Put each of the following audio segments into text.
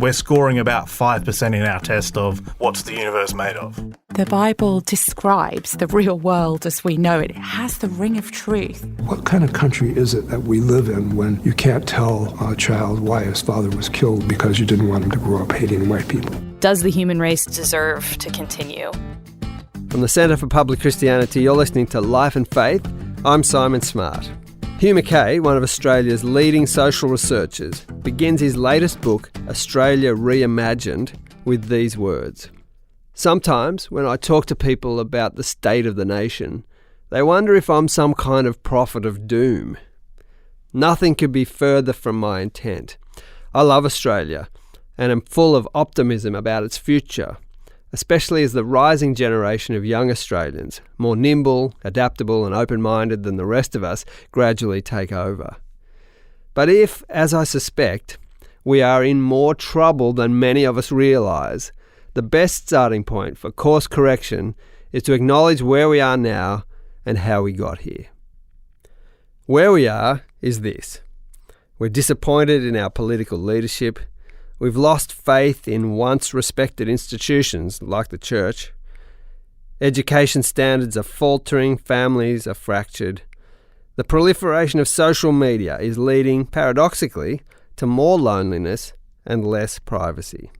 we're scoring about 5% in our test of what's the universe made of. The Bible describes the real world as we know it. It has the ring of truth. What kind of country is it that we live in when you can't tell a child why his father was killed because you didn't want him to grow up hating white people? Does the human race deserve to continue? From the Centre for Public Christianity, you're listening to Life and Faith. I'm Simon Smart. Hugh Mackay, one of Australia's leading social researchers, begins his latest book, Australia Reimagined, with these words. Sometimes, when I talk to people about the state of the nation, they wonder if I'm some kind of prophet of doom. Nothing could be further from my intent. I love Australia and am full of optimism about its future, especially as the rising generation of young Australians, more nimble, adaptable and open-minded than the rest of us, gradually take over. But if, as I suspect, we are in more trouble than many of us realise, the best starting point for course correction is to acknowledge where we are now and how we got here. Where we are is this. We're disappointed in our political leadership. We've lost faith in once respected institutions like the church. Education standards are faltering, families are fractured. The proliferation of social media is leading, paradoxically, to more loneliness and less privacy.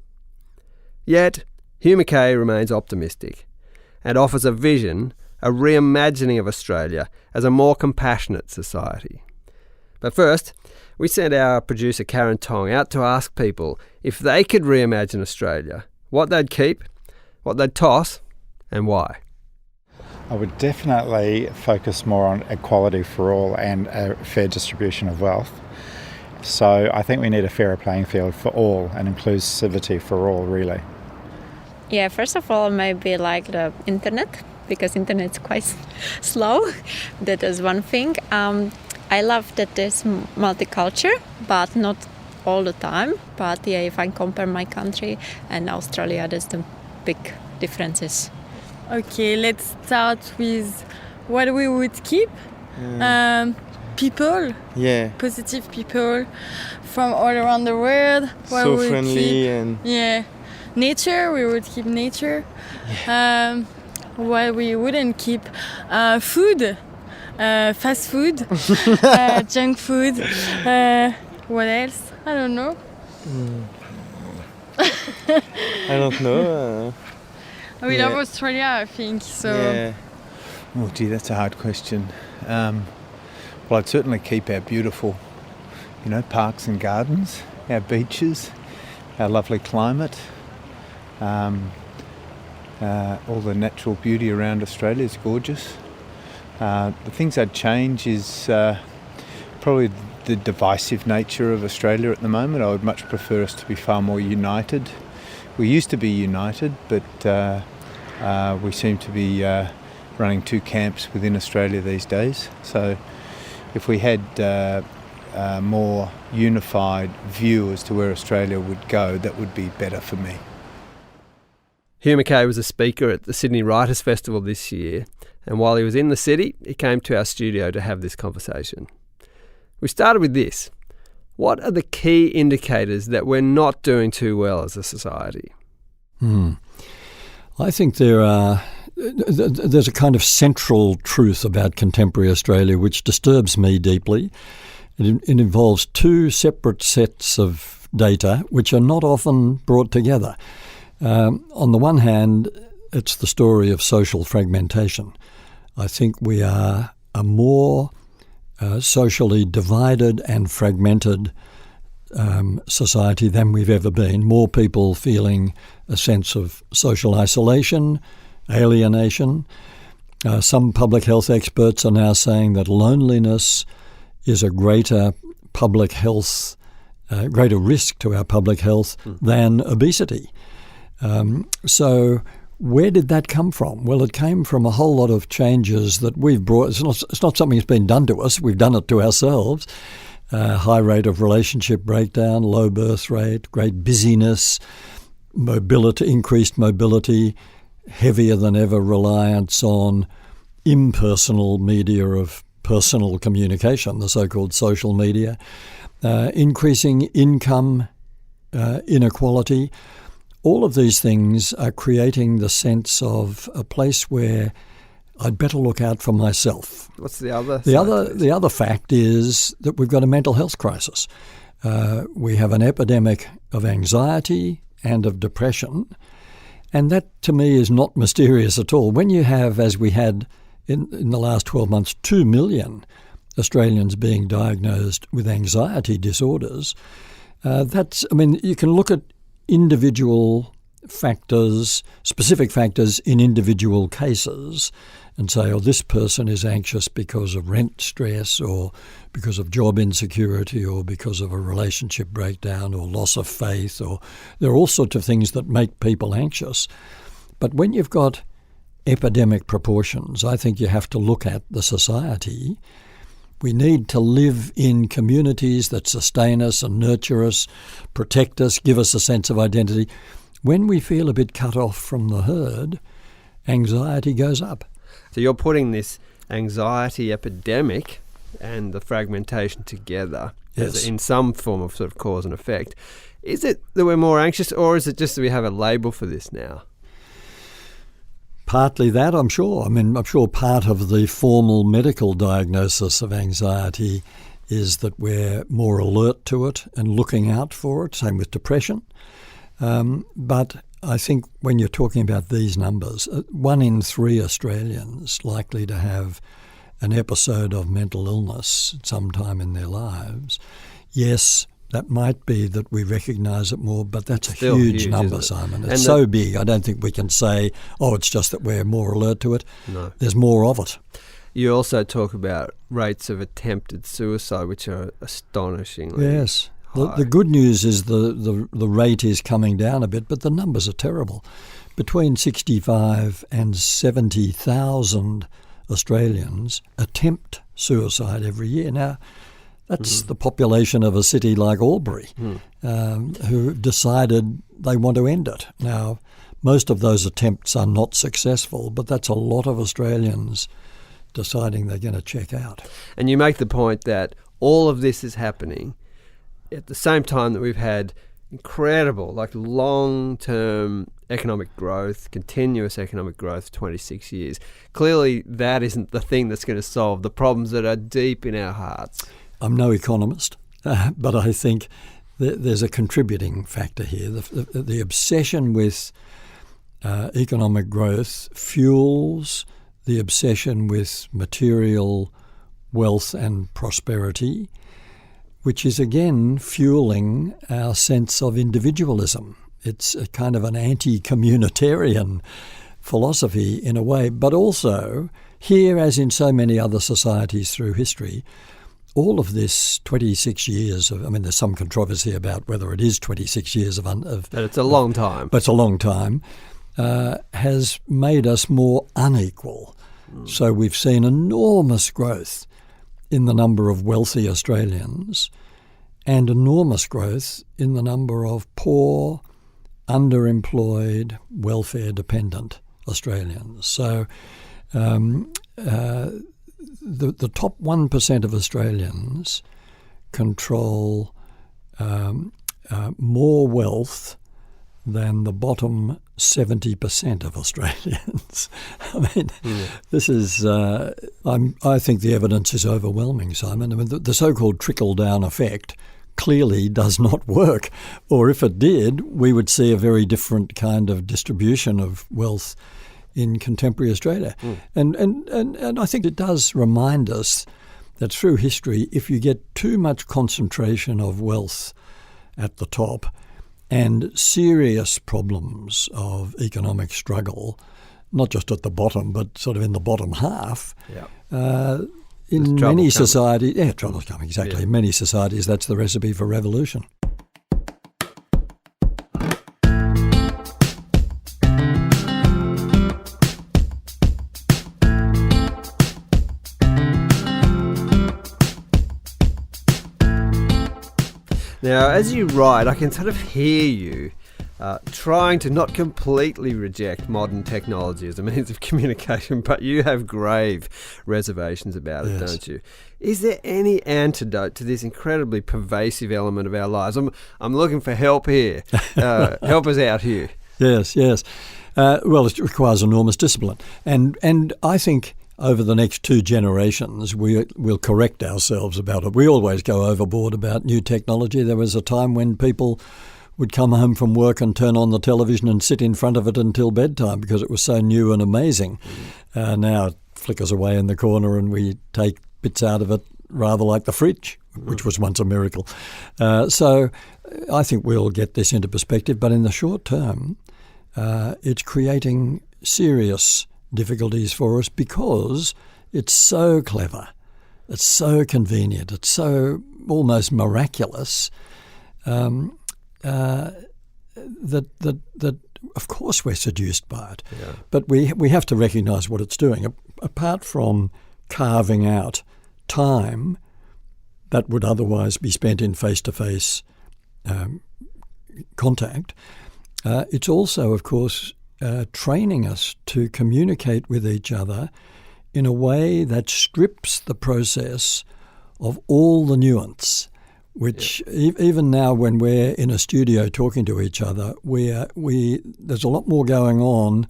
Yet, Hugh Mackay remains optimistic and offers a vision, a reimagining of Australia as a more compassionate society. But first, we sent our producer Karen Tong out to ask people if they could reimagine Australia, what they'd keep, what they'd toss, and why. I would definitely focus more on equality for all and a fair distribution of wealth. So I think we need a fairer playing field for all and inclusivity for all, really. Yeah, first of all, maybe like the internet, because internet's quite slow. That is one thing. I love that there's multicultural, but not all the time. But yeah, if I compare my country and Australia, there's the big differences. Okay, let's start with what we would keep. People. Yeah. Positive people from all around the world. What so we friendly keep? and... Yeah. Nature, we would keep nature. Yeah. What we wouldn't keep, food. Fast food, junk food, what else? I don't know. I don't know. We love Australia, I think. So. Yeah. Oh gee, that's a hard question. Well, I'd certainly keep our beautiful, parks and gardens, our beaches, our lovely climate. All the natural beauty around Australia is gorgeous. The things I'd change is probably the divisive nature of Australia at the moment. I would much prefer us to be far more united. We used to be united, but we seem to be running two camps within Australia these days. So if we had a more unified view as to where Australia would go, that would be better for me. Hugh Mackay was a speaker at the Sydney Writers' Festival this year, and while he was in the city, he came to our studio to have this conversation. We started with this. What are the key indicators that we're not doing too well as a society? I think there's a kind of central truth about contemporary Australia which disturbs me deeply. It involves two separate sets of data which are not often brought together. On the one hand, it's the story of social fragmentation. I think we are a more socially divided and fragmented society than we've ever been. More people feeling a sense of social isolation, alienation. Some public health experts are now saying that loneliness is a greater public health, greater risk to our public health than obesity. So where did that come from? Well, it came from a whole lot of changes that we've brought. It's not something that's been done to us. We've done it to ourselves. High rate of relationship breakdown, low birth rate, great busyness, mobility, increased mobility, heavier than ever reliance on impersonal media of personal communication, the so-called social media, increasing income inequality. All of these things are creating the sense of a place where I'd better look out for myself. What's the other? The other fact is that we've got a mental health crisis. We have an epidemic of anxiety and of depression, and that to me is not mysterious at all. When you have, as we had in the last 12 months, 2 million Australians being diagnosed with anxiety disorders, you can look at individual factors, specific factors in individual cases and say, oh, this person is anxious because of rent stress or because of job insecurity or because of a relationship breakdown or loss of faith, or there are all sorts of things that make people anxious. But when you've got epidemic proportions, I think you have to look at the society. We need to live in communities that sustain us and nurture us, protect us, give us a sense of identity. When we feel a bit cut off from the herd, anxiety goes up. So you're putting this anxiety epidemic and the fragmentation together as in some form of sort of cause and effect. Is it that we're more anxious, or is it just that we have a label for this now? Partly that, I'm sure. I'm sure part of the formal medical diagnosis of anxiety is that we're more alert to it and looking out for it, same with depression. But I think when you're talking about these numbers, 1 in 3 Australians likely to have an episode of mental illness sometime in their lives. Yes, that might be that we recognise it more, but that's a huge number, Simon. It's so big, I don't think we can say, oh, it's just that we're more alert to it. No. There's more of it. You also talk about rates of attempted suicide, which are astonishingly Yes. high. The good news is the rate is coming down a bit, but the numbers are terrible. Between 65 and 70,000 Australians attempt suicide every year. Now, that's the population of a city like Albury, who decided they want to end it. Now, most of those attempts are not successful, but that's a lot of Australians deciding they're going to check out. And you make the point that all of this is happening at the same time that we've had incredible, long-term economic growth, continuous economic growth, 26 years. Clearly, that isn't the thing that's going to solve the problems that are deep in our hearts. I'm no economist, but I think there's a contributing factor here. The obsession with economic growth fuels the obsession with material wealth and prosperity, which is again fueling our sense of individualism. It's a kind of an anti-communitarian philosophy in a way, but also here, as in so many other societies through history, all of this 26 years of, there's some controversy about whether it is 26 years but it's a long time. But it's a long time, has made us more unequal. So we've seen enormous growth in the number of wealthy Australians and enormous growth in the number of poor, underemployed, welfare-dependent Australians. So the top 1% of Australians control more wealth than the bottom 70% of Australians. This is, I think the evidence is overwhelming, Simon. The so-called trickle-down effect clearly does not work. Or if it did, we would see a very different kind of distribution of wealth in contemporary Australia. And I think it does remind us that through history, if you get too much concentration of wealth at the top and serious problems of economic struggle, not just at the bottom, but sort of in the bottom half, in many societies, trouble's coming, exactly. In many societies, that's the recipe for revolution. Now, as you write, I can sort of hear you trying to not completely reject modern technology as a means of communication, but you have grave reservations about it, don't you? Is there any antidote to this incredibly pervasive element of our lives? I'm looking for help here. Help us out here. Yes. Well, it requires enormous discipline. And I think over the next 2 generations, we'll correct ourselves about it. We always go overboard about new technology. There was a time when people would come home from work and turn on the television and sit in front of it until bedtime because it was so new and amazing. Now it flickers away in the corner and we take bits out of it rather like the fridge, which was once a miracle. So I think we'll get this into perspective. But in the short term, it's creating serious difficulties for us because it's so clever, it's so convenient, it's so almost miraculous that of course we're seduced by it. Yeah. But we have to recognise what it's doing. Apart from carving out time that would otherwise be spent in face-to-face contact, it's also, of course, training us to communicate with each other in a way that strips the process of all the nuance, which even now when we're in a studio talking to each other, there's a lot more going on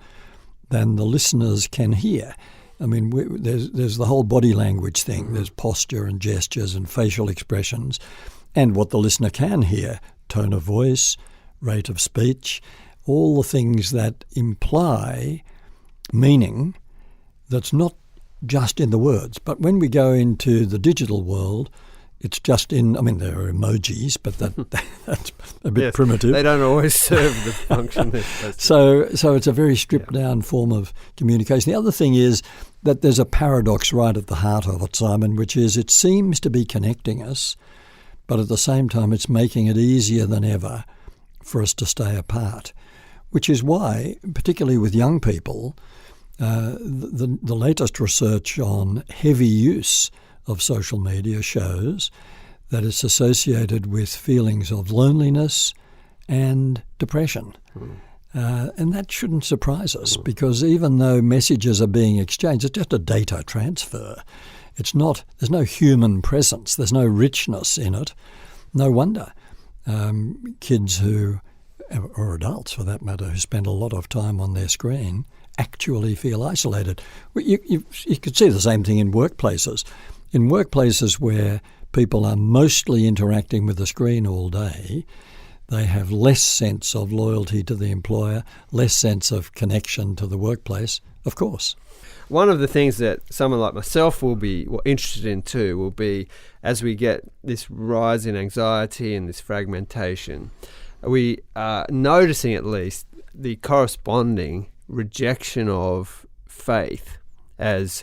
than the listeners can hear. I mean, there's the whole body language thing. There's posture and gestures and facial expressions, and what the listener can hear, tone of voice, rate of speech, all the things that imply meaning that's not just in the words. But when we go into the digital world, it's just there are emojis, but that's a bit primitive. They don't always serve the function they're supposed to. So it's a very stripped-down form of communication. The other thing is that there's a paradox right at the heart of it, Simon, which is it seems to be connecting us, but at the same time it's making it easier than ever for us to stay apart, which is why, particularly with young people, the latest research on heavy use of social media shows that it's associated with feelings of loneliness and depression. And that shouldn't surprise us because even though messages are being exchanged, it's just a data transfer. There's no human presence, there's no richness in it. No wonder kids or adults for that matter, who spend a lot of time on their screen actually feel isolated. You could see the same thing in workplaces. In workplaces where people are mostly interacting with the screen all day, they have less sense of loyalty to the employer, less sense of connection to the workplace, of course. One of the things that someone like myself will be interested in too will be, as we get this rise in anxiety and this fragmentation, we are noticing at least the corresponding rejection of faith as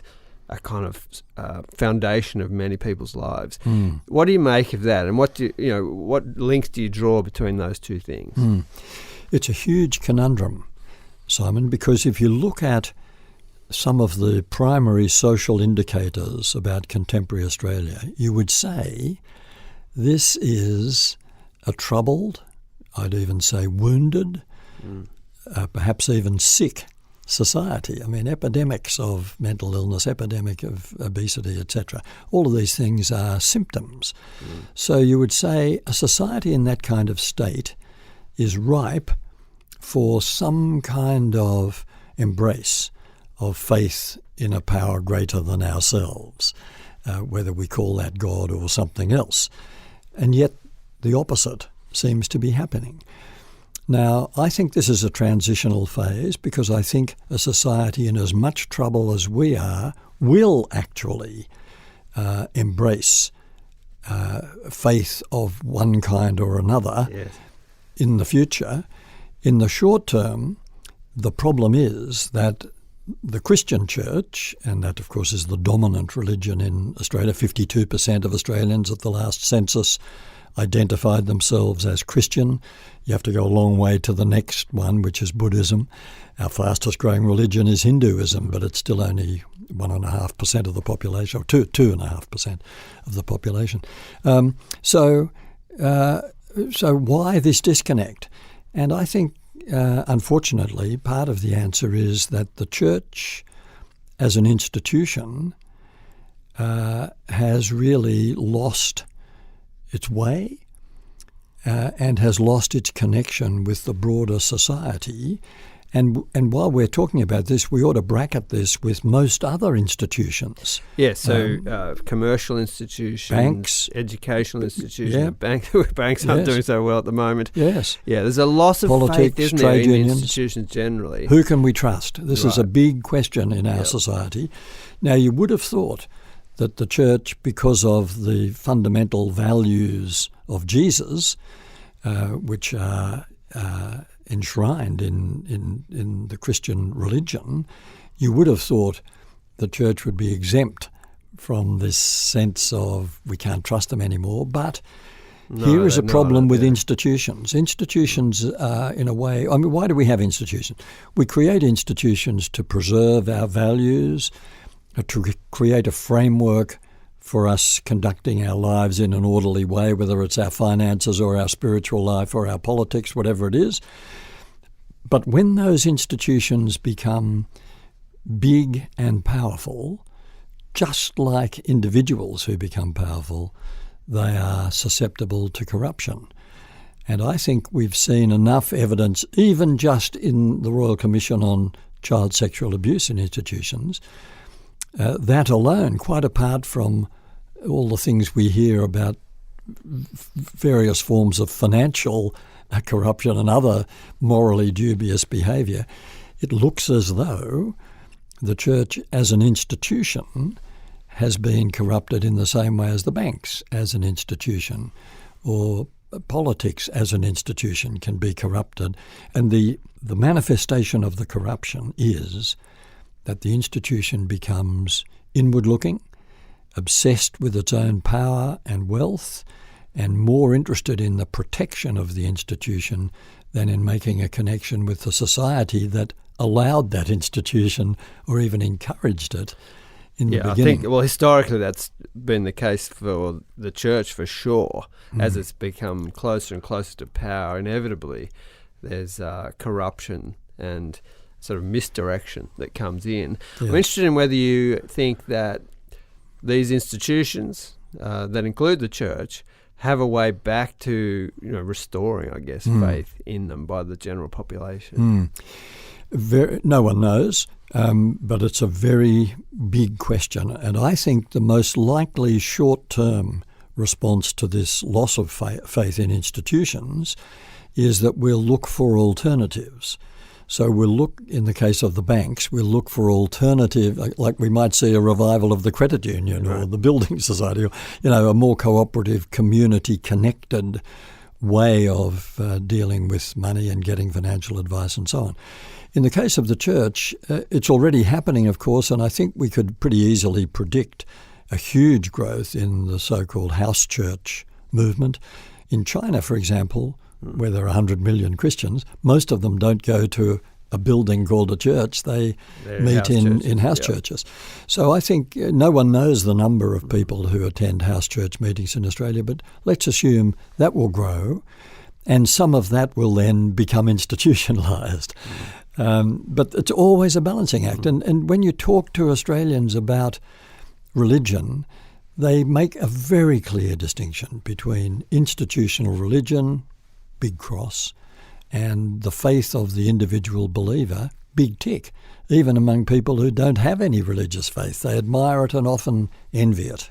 a kind of foundation of many people's lives. What do you make of that, and what links do you draw between those two things? It's a huge conundrum, Simon, because if you look at some of the primary social indicators about contemporary Australia, you would say this is a troubled, I'd even say wounded, perhaps even sick society. I mean, epidemics of mental illness, epidemic of obesity, etc. All of these things are symptoms. So you would say a society in that kind of state is ripe for some kind of embrace of faith in a power greater than ourselves, whether we call that God or something else. And yet the opposite seems to be happening. Now, I think this is a transitional phase because I think a society in as much trouble as we are will actually embrace faith of one kind or another in the future. In the short term, the problem is that the Christian church, and that of course is the dominant religion in Australia, 52% of Australians at the last census identified themselves as Christian. You have to go a long way to the next one, which is Buddhism. Our fastest growing religion is Hinduism, but it's still only 1.5% of the population, or 2.5% of the population. So why this disconnect? And I think, unfortunately, part of the answer is that the church as an institution has really lost its way and has lost its connection with the broader society. And while we're talking about this, we ought to bracket this with most other institutions. Yes, so commercial institutions, banks, educational institutions, yeah. banks aren't doing so well at the moment. Yes. Yeah, there's a loss of politics, faith, isn't trade there, in unions. institutions generally. Who can we trust? This is a Right. big question in our society. Now, you would have thought that the church, because of the fundamental values of Jesus, which are enshrined in the Christian religion, you would have thought the church would be exempt from this sense of we can't trust them anymore. But here is a problem with institutions. Institutions are, in a way, I mean, why do we have institutions? We create institutions to preserve our values, to create a framework for us conducting our lives in an orderly way, whether it's our finances or our spiritual life or our politics, whatever it is. But when those institutions become big and powerful, just like individuals who become powerful, they are susceptible to corruption. And I think we've seen enough evidence, even just in the Royal Commission on Child Sexual Abuse in Institutions, that alone, quite apart from all the things we hear about various forms of financial corruption and other morally dubious behaviour, it looks as though the church as an institution has been corrupted in the same way as the banks as an institution, or politics as an institution can be corrupted. And the manifestation of the corruption is that the institution becomes inward-looking, obsessed with its own power and wealth, and more interested in the protection of the institution than in making a connection with the society that allowed that institution or even encouraged it in the beginning. I think, well, historically that's been the case for the church for sure. As it's become closer and closer to power, inevitably there's corruption and sort of misdirection that comes in. Yeah. I'm interested in whether you think that these institutions that include the church have a way back to restoring, I guess, faith in them by the general population. No one knows, but it's a very big question. And I think the most likely short-term response to this loss of faith in institutions is that we'll look for alternatives. So we'll look, in the case of the banks, we'll look for alternative, like we might see a revival of the credit union or the building society, or, a more cooperative, community-connected way of dealing with money and getting financial advice and so on. In the case of the church, it's already happening, of course, and I think we could pretty easily predict a huge growth in the so-called house church movement. In China, for example, where there are 100 million Christians, most of them don't go to a building called a church. They meet in house churches. So I think no one knows the number of people who attend house church meetings in Australia, but let's assume that will grow, and some of that will then become institutionalised. But it's always a balancing act. And when you talk to Australians about religion, they make a very clear distinction between institutional religion, big cross, and the faith of the individual believer, big tick. Even among people who don't have any religious faith, they admire it and often envy it.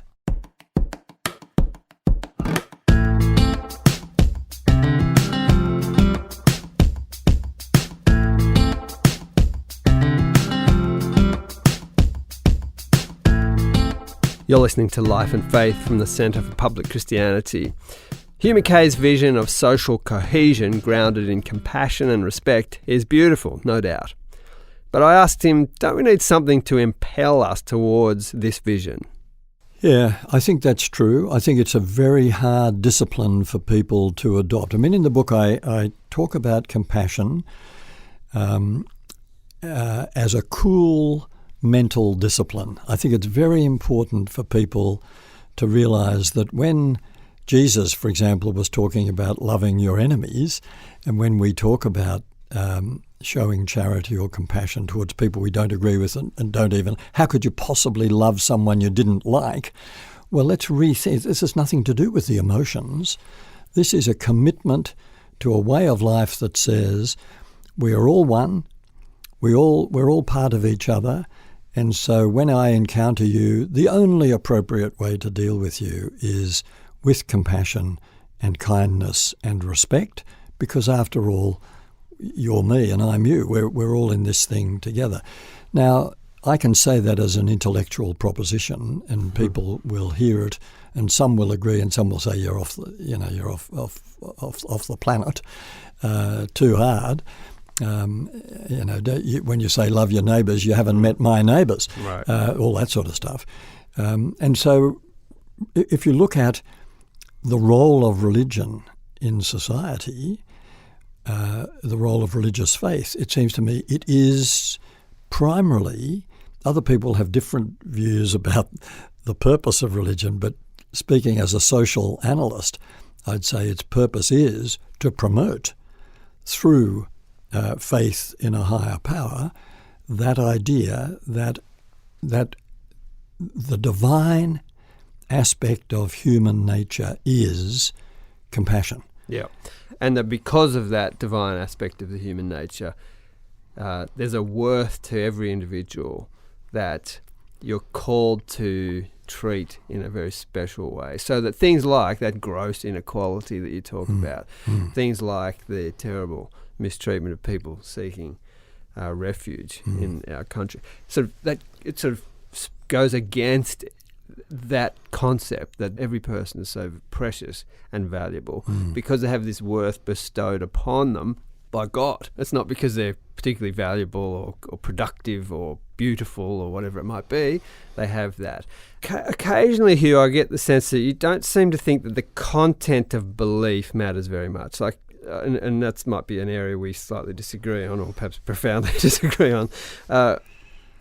You're listening to Life and Faith from the Centre for Public Christianity. Hugh Mackay's vision of social cohesion grounded in compassion and respect is beautiful, no doubt. But I asked him, don't we need something to impel us towards this vision? Yeah, I think that's true. I think it's a very hard discipline for people to adopt. I mean, in the book I talk about compassion as a cool mental discipline. I think it's very important for people to realise that when Jesus, for example, was talking about loving your enemies, and when we talk about showing charity or compassion towards people we don't agree with and don't even, how could you possibly love someone you didn't like? Well, let's rethink. This has nothing to do with the emotions. This is a commitment to a way of life that says we are all one, we're all part of each other, and so when I encounter you, the only appropriate way to deal with you is with compassion and kindness and respect, because after all, you're me and I'm you. We're all in this thing together. Now, I can say that as an intellectual proposition, and people will hear it, and some will agree, and some will say you're off the planet too hard. When you say love your neighbours, you haven't met my neighbours. Right. All that sort of stuff. And so, if you look at the role of religion in society, the role of religious faith, it seems to me it is primarily, other people have different views about the purpose of religion, but speaking as a social analyst, I'd say its purpose is to promote through faith in a higher power that idea that the divine aspect of human nature is compassion. Yeah. And that because of that divine aspect of the human nature, there's a worth to every individual that you're called to treat in a very special way. So that things like that gross inequality that you talk about, things like the terrible mistreatment of people seeking refuge in our country, it sort of goes against that concept that every person is so precious and valuable because they have this worth bestowed upon them by God. It's not because they're particularly valuable or productive or beautiful or whatever it might be. They have that. Occasionally, Hugh, I get the sense that you don't seem to think that the content of belief matters very much. Like, and that might be an area we slightly disagree on, or perhaps profoundly disagree on.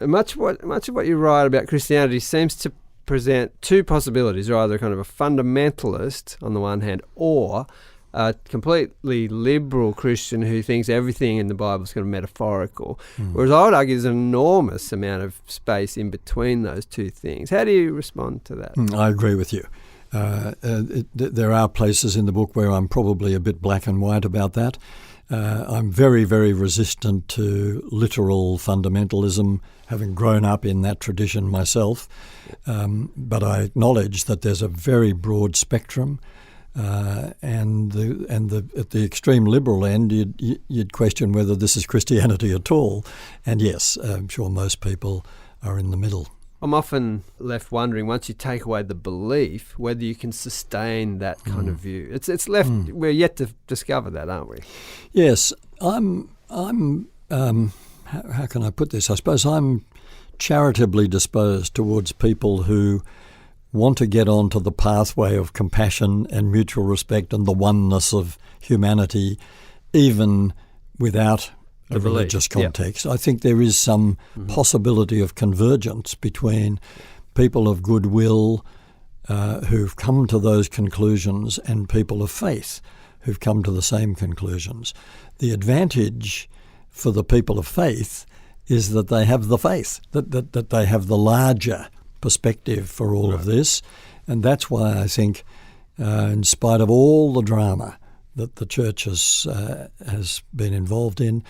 Much of what you write about Christianity seems to present two possibilities. You're either kind of a fundamentalist on the one hand, or a completely liberal Christian who thinks everything in the Bible is kind of metaphorical. Whereas I would argue there's an enormous amount of space in between those two things. How do you respond to that? I agree with you. There are places in the book where I'm probably a bit black and white about that. I'm very, very resistant to literal fundamentalism, having grown up in that tradition myself. But I acknowledge that there's a very broad spectrum. And at the extreme liberal end, you'd question whether this is Christianity at all. And yes, I'm sure most people are in the middle. I'm often left wondering, once you take away the belief, whether you can sustain that kind of view. It's left. We're yet to discover that, aren't we? Yes, I'm. How can I put this? I suppose I'm charitably disposed towards people who want to get onto the pathway of compassion and mutual respect and the oneness of humanity, even without a religious context. I think there is some possibility of convergence between people of goodwill who've come to those conclusions and people of faith who've come to the same conclusions. The advantage for the people of faith is that they have the faith, that they have the larger perspective for all of this. And that's why I think, in spite of all the drama that the church has been involved in,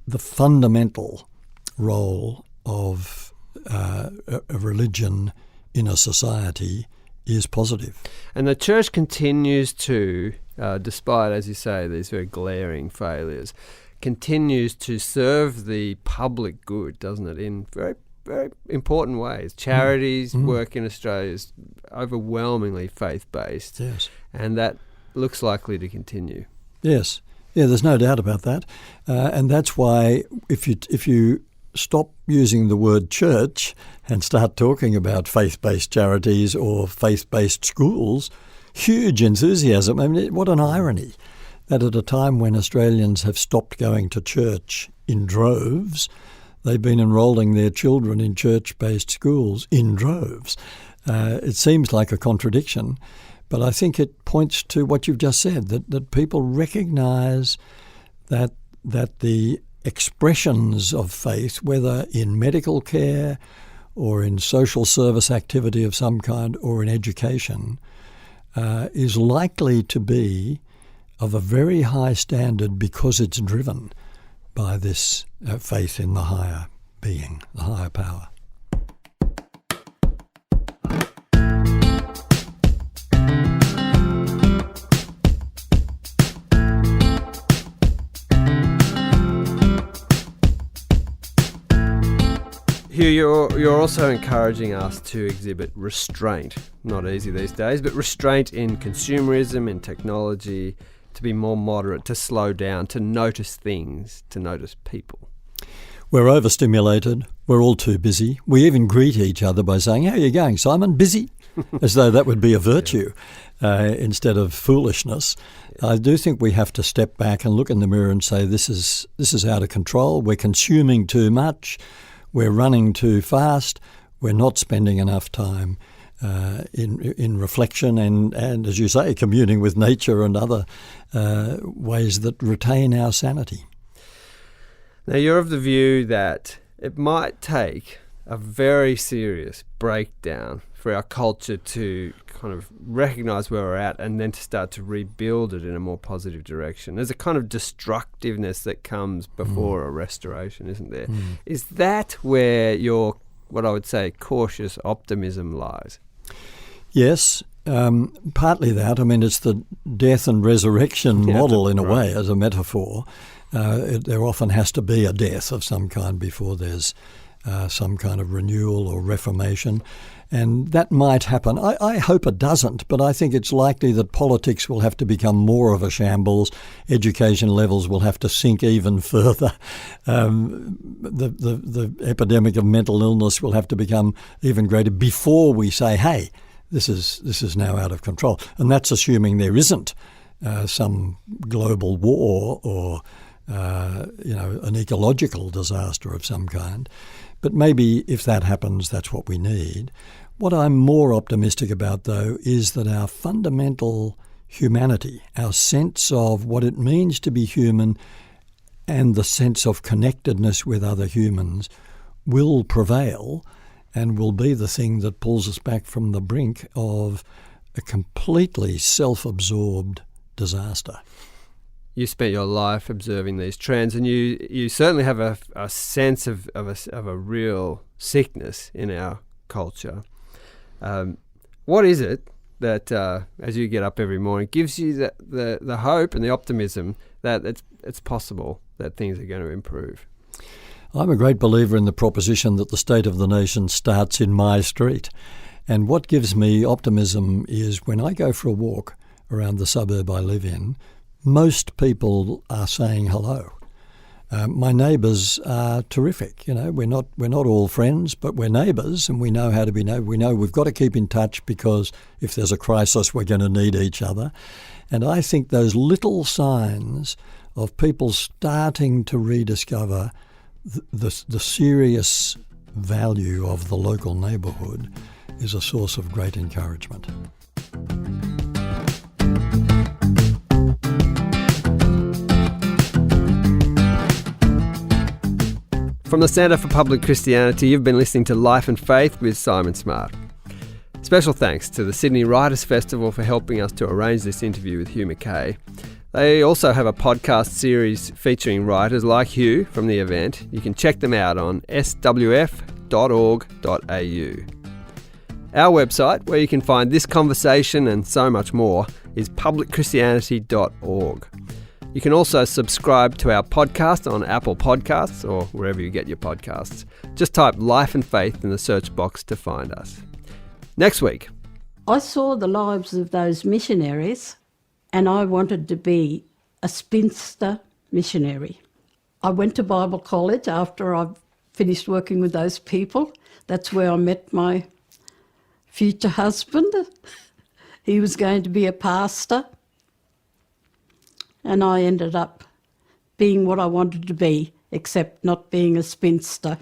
the fundamental role of a religion in a society is positive. And the church continues to, despite, as you say, these very glaring failures, continues to serve the public good, doesn't it, in very, very important ways. Charities work in Australia is overwhelmingly faith-based, yes, and that looks likely to continue. Yes. Yeah, there's no doubt about that. And that's why if you stop using the word church and start talking about faith-based charities or faith-based schools, huge enthusiasm. I mean, what an irony that at a time when Australians have stopped going to church in droves, they've been enrolling their children in church-based schools in droves. It seems like a contradiction, But I think it points to what you've just said, that people recognise that the expressions of faith, whether in medical care or in social service activity of some kind or in education, is likely to be of a very high standard because it's driven by this faith in the higher being, the higher power. Hugh, you're also encouraging us to exhibit restraint. Not easy these days, but restraint in consumerism, in technology, to be more moderate, to slow down, to notice things, to notice people. We're overstimulated. We're all too busy. We even greet each other by saying, "How are you going, Simon? Busy?" As though that would be a virtue instead of foolishness. I do think we have to step back and look in the mirror and say, this is out of control. We're consuming too much. We're running too fast. We're not spending enough time in reflection and, as you say, communing with nature and other ways that retain our sanity. Now, you're of the view that it might take a very serious breakdown for our culture to kind of recognise where we're at and then to start to rebuild it in a more positive direction. There's a kind of destructiveness that comes before a restoration, isn't there? Is that where your, what I would say, cautious optimism lies? Yes, partly that. I mean, it's the death and resurrection model in a way, as a metaphor. There often has to be a death of some kind before there's some kind of renewal or reformation. And that might happen. I hope it doesn't, but I think it's likely that politics will have to become more of a shambles. Education levels will have to sink even further. The epidemic of mental illness will have to become even greater before we say, hey, this is now out of control. And that's assuming there isn't some global war or an ecological disaster of some kind. But maybe if that happens, that's what we need. What I'm more optimistic about, though, is that our fundamental humanity, our sense of what it means to be human and the sense of connectedness with other humans will prevail and will be the thing that pulls us back from the brink of a completely self-absorbed disaster. You spent your life observing these trends, and you certainly have a sense of a real sickness in our culture. What is it that, as you get up every morning, gives you the hope and the optimism that it's possible that things are going to improve? I'm a great believer in the proposition that the state of the nation starts in my street. And what gives me optimism is when I go for a walk around the suburb I live in, most people are saying hello. My neighbours are terrific. We're not all friends, but we're neighbours, and we know how to be neighbours. We know we've got to keep in touch because if there's a crisis, we're going to need each other. And I think those little signs of people starting to rediscover the serious value of the local neighbourhood is a source of great encouragement. From the Centre for Public Christianity, you've been listening to Life and Faith with Simon Smart. Special thanks to the Sydney Writers' Festival for helping us to arrange this interview with Hugh Mackay. They also have a podcast series featuring writers like Hugh from the event. You can check them out on swf.org.au. Our website, where you can find this conversation and so much more, is publicchristianity.org. You can also subscribe to our podcast on Apple Podcasts or wherever you get your podcasts. Just type Life and Faith in the search box to find us. Next week. I saw the lives of those missionaries and I wanted to be a spinster missionary. I went to Bible college after I finished working with those people. That's where I met my future husband. He was going to be a pastor. And I ended up being what I wanted to be, except not being a spinster.